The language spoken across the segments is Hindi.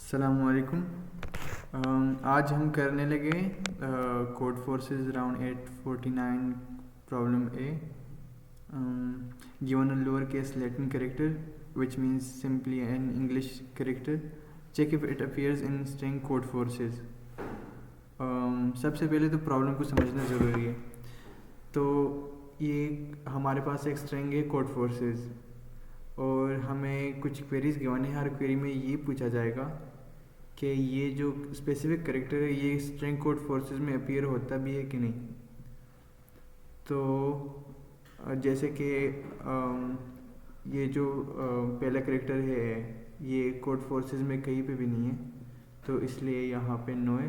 अस्सलामुअलैकुम। आज हम करने लगे code forces round 849 problem A. Given a lower case Latin character which means simply an English character, check if it appears in string code forces। सबसे पहले तो प्रॉब्लम को समझना ज़रूरी है। तो ये हमारे पास एक स्ट्रिंग है कोड फोर्सेस और हमें कुछ क्वेरीज गिवन है। हर क्वेरी में ये पूछा जाएगा कि ये जो स्पेसिफिक कैरेक्टर है ये स्ट्रिंग कोड फोर्सेस में अपीयर होता भी है कि नहीं। तो जैसे कि ये जो पहला कैरेक्टर है ये कोड फोर्सेस में कहीं पे भी नहीं है, तो इसलिए यहाँ पे नो है।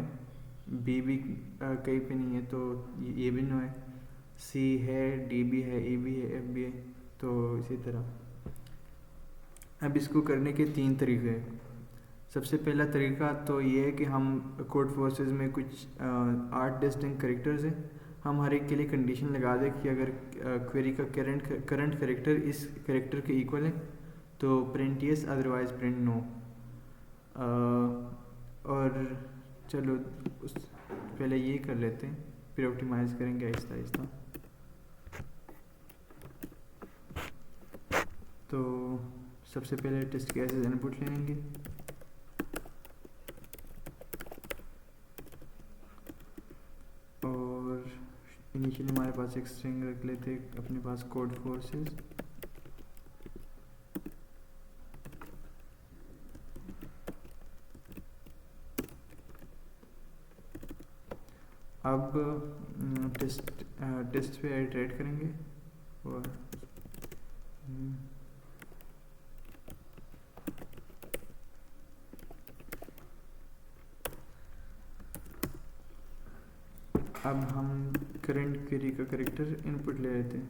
बी भी कहीं पे नहीं है तो ये भी नो है। सी है, डी भी है, ई भी है, एफ भी है, तो इसी तरह। अब इसको करने के 3 तरीके हैं। सबसे पहला तरीका तो ये है कि हम कोड फोर्सेस में कुछ 8 डिस्टिंक्ट कैरेक्टर्स हैं, हम हर एक के लिए कंडीशन लगा दें कि अगर क्वेरी का करंट कैरेक्टर इस कैरेक्टर के इक्वल है तो print yes, otherwise print no. और चलो पहले ये कर लेते हैं, फिर ऑप्टिमाइज करेंगे आहिस्ता आहिस्ता। तो सबसे पहले टेस्ट केसेस इनपुट लेंगे और इनिशियली हमारे पास एक स्ट्रिंग रख लेते अपने पास कोड फोर्सेस। अब टेस्ट पे इटरेट करेंगे और अब हम करंट क्वेरी का कैरेक्टर इनपुट ले लेते हैं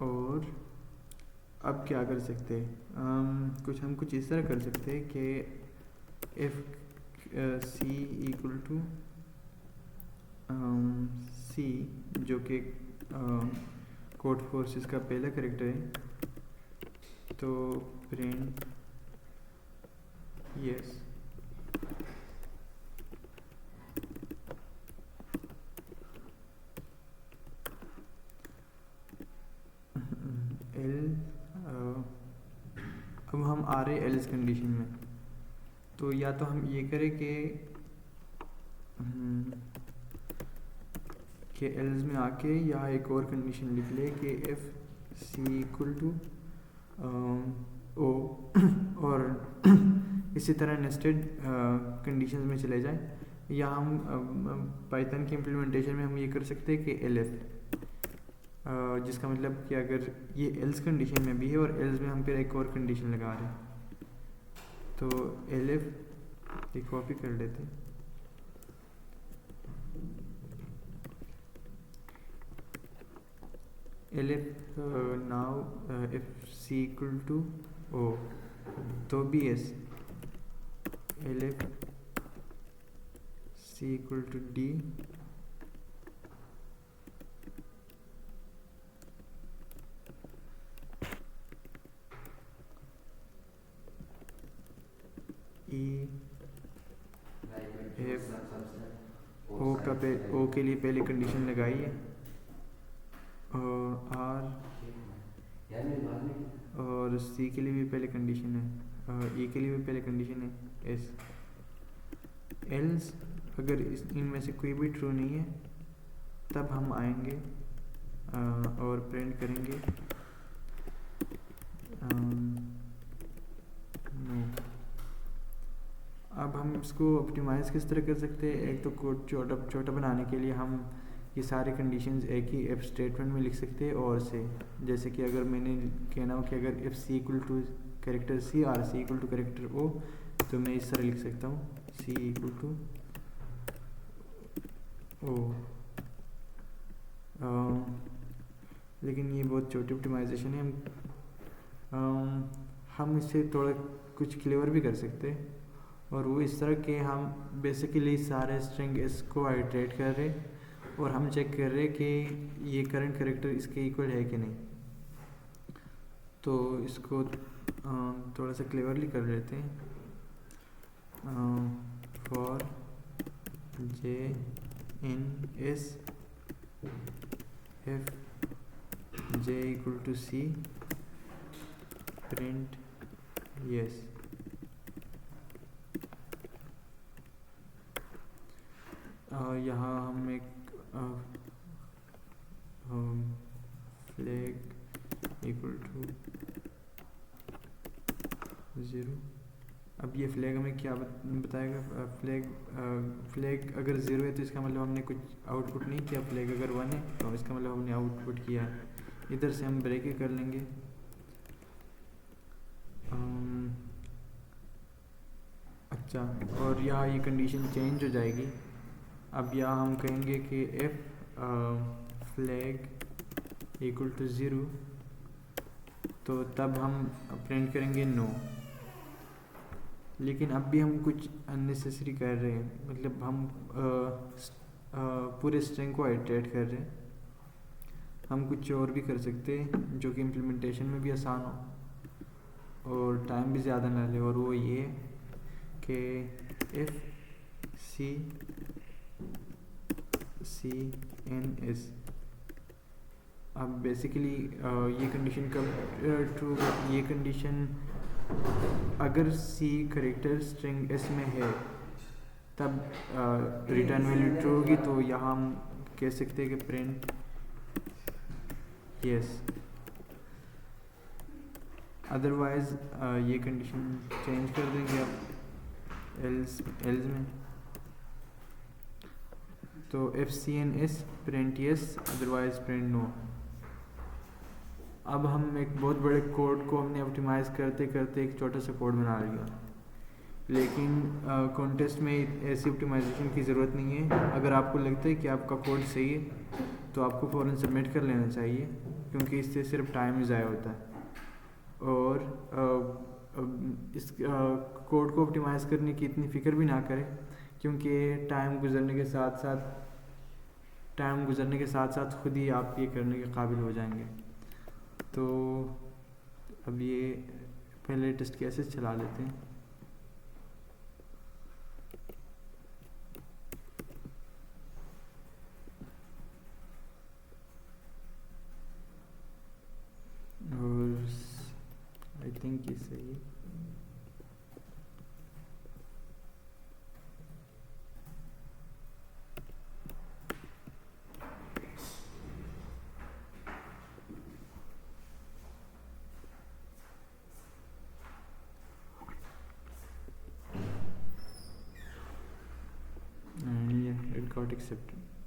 और अब क्या कर सकते हैं, हम कुछ इस तरह कर सकते हैं कि इफ सी इक्वल टू सी जो कि कोड फोर्सेस का पहला कैरेक्टर है तो प्रिंट यस। एल अब हम आ रहे एल्स कंडीशन में, तो या तो हम ये करें कि एल्स में आके यहाँ एक और कंडीशन लिख ले कि if C equal to O और इसी तरह नेस्टेड कंडीशंस में चले जाए। या हम पाइथन की इम्प्लीमेंटेशन में हम ये कर सकते हैं कि एलएफ, जिसका मतलब कि अगर ये एल्स कंडीशन में भी है और एल्स में हम फिर एक और कंडीशन लगा रहे हैं तो एलएफ एक कॉपी कर लेते हैं। LF now if C equal to O तो B S LF C equal to D E F O के लिए पहले कंडीशन लगाई है और आर और सी के लिए भी पहले कंडीशन है, ई के लिए भी पहले कंडीशन है एस। एल्स अगर इनमें से कोई भी ट्रू नहीं है तब हम आएंगे और प्रिंट करेंगे नो। अब हम इसको ऑप्टिमाइज़ किस तरह कर सकते हैं, एक तो कोड छोटा बनाने के लिए हम ये सारे कंडीशंस एक ही इफ स्टेटमेंट में लिख सकते हैं और से, जैसे कि अगर मैंने कहना हो कि अगर if C equal to character C R C equal to character O तो मैं इस तरह लिख सकता हूँ सी इक्वल टू ओ। लेकिन ये बहुत छोटी ऑप्टिमाइजेशन है। हम इससे थोड़ा कुछ क्लेवर भी कर सकते हैं और वो इस तरह के हम बेसिकली सारे स्ट्रिंग इसको आइटरेट कर रहे और हम चेक कर रहे कि ये करंट कैरेक्टर इसके इक्वल है कि नहीं। तो इसको थोड़ा सा क्लेवरली कर लेते हैं। For J in S if J equal to C print yes. यहाँ हम एक फ्लैग इक्वल टू 0। अब ये फ्लैग हमें क्या बताएगा? फ्लैग अगर 0 है तो इसका मतलब हमने कुछ आउटपुट नहीं किया। फ्लैग अगर 1 है तो इसका मतलब हमने आउटपुट किया है। इधर से हम ब्रेक कर लेंगे। अच्छा, और यहाँ ये कंडीशन चेंज हो जाएगी। अब यहाँ हम कहेंगे कि एफ फ्लैग इक्वल टू 0, तो तब हम प्रिंट करेंगे नो। लेकिन अब भी हम कुछ अननेसेसरी कर रहे हैं, मतलब हम पूरे स्ट्रिंग को आइटरेट कर रहे हैं। हम कुछ और भी कर सकते हैं जो कि इम्प्लीमेंटेशन में भी आसान हो और टाइम भी ज़्यादा ना ले, और वो ये कि एफ सी एन एस। अब बेसिकली ये कंडीशन कब ट्रू? ये कंडीशन अगर सी करेक्टर स्ट्रिंग एस में है तब रिटर्न वैल्यू ट्रू होगी। तो यहाँ हम कह सकते हैं कि प्रिंट यस। अदरवाइज ये कंडीशन चेंज कर देंगे आप एल्स में। तो F C N S print yes, otherwise print no. अब हम एक बहुत बड़े कोड को हमने ऑप्टिमाइज़ करते करते एक छोटा सा कोड बना लिया, लेकिन कॉन्टेस्ट में ऐसी ऑप्टिमाइजेशन की ज़रूरत नहीं है। अगर आपको लगता है कि आपका कोड सही है तो आपको फ़ौरन सबमिट कर लेना चाहिए, क्योंकि इससे सिर्फ टाइम ही ज़ाया होता है। और इस कोड को ऑप्टिमाइज़ करने की इतनी फ़िक्र भी ना करें, क्योंकि टाइम गुजरने के साथ साथ खुद ही आप ये करने के काबिल हो जाएंगे। तो अब ये पहले टेस्ट केसेस चला लेते हैं। और आई थिंक ये सही है। And yeah, it got accepted.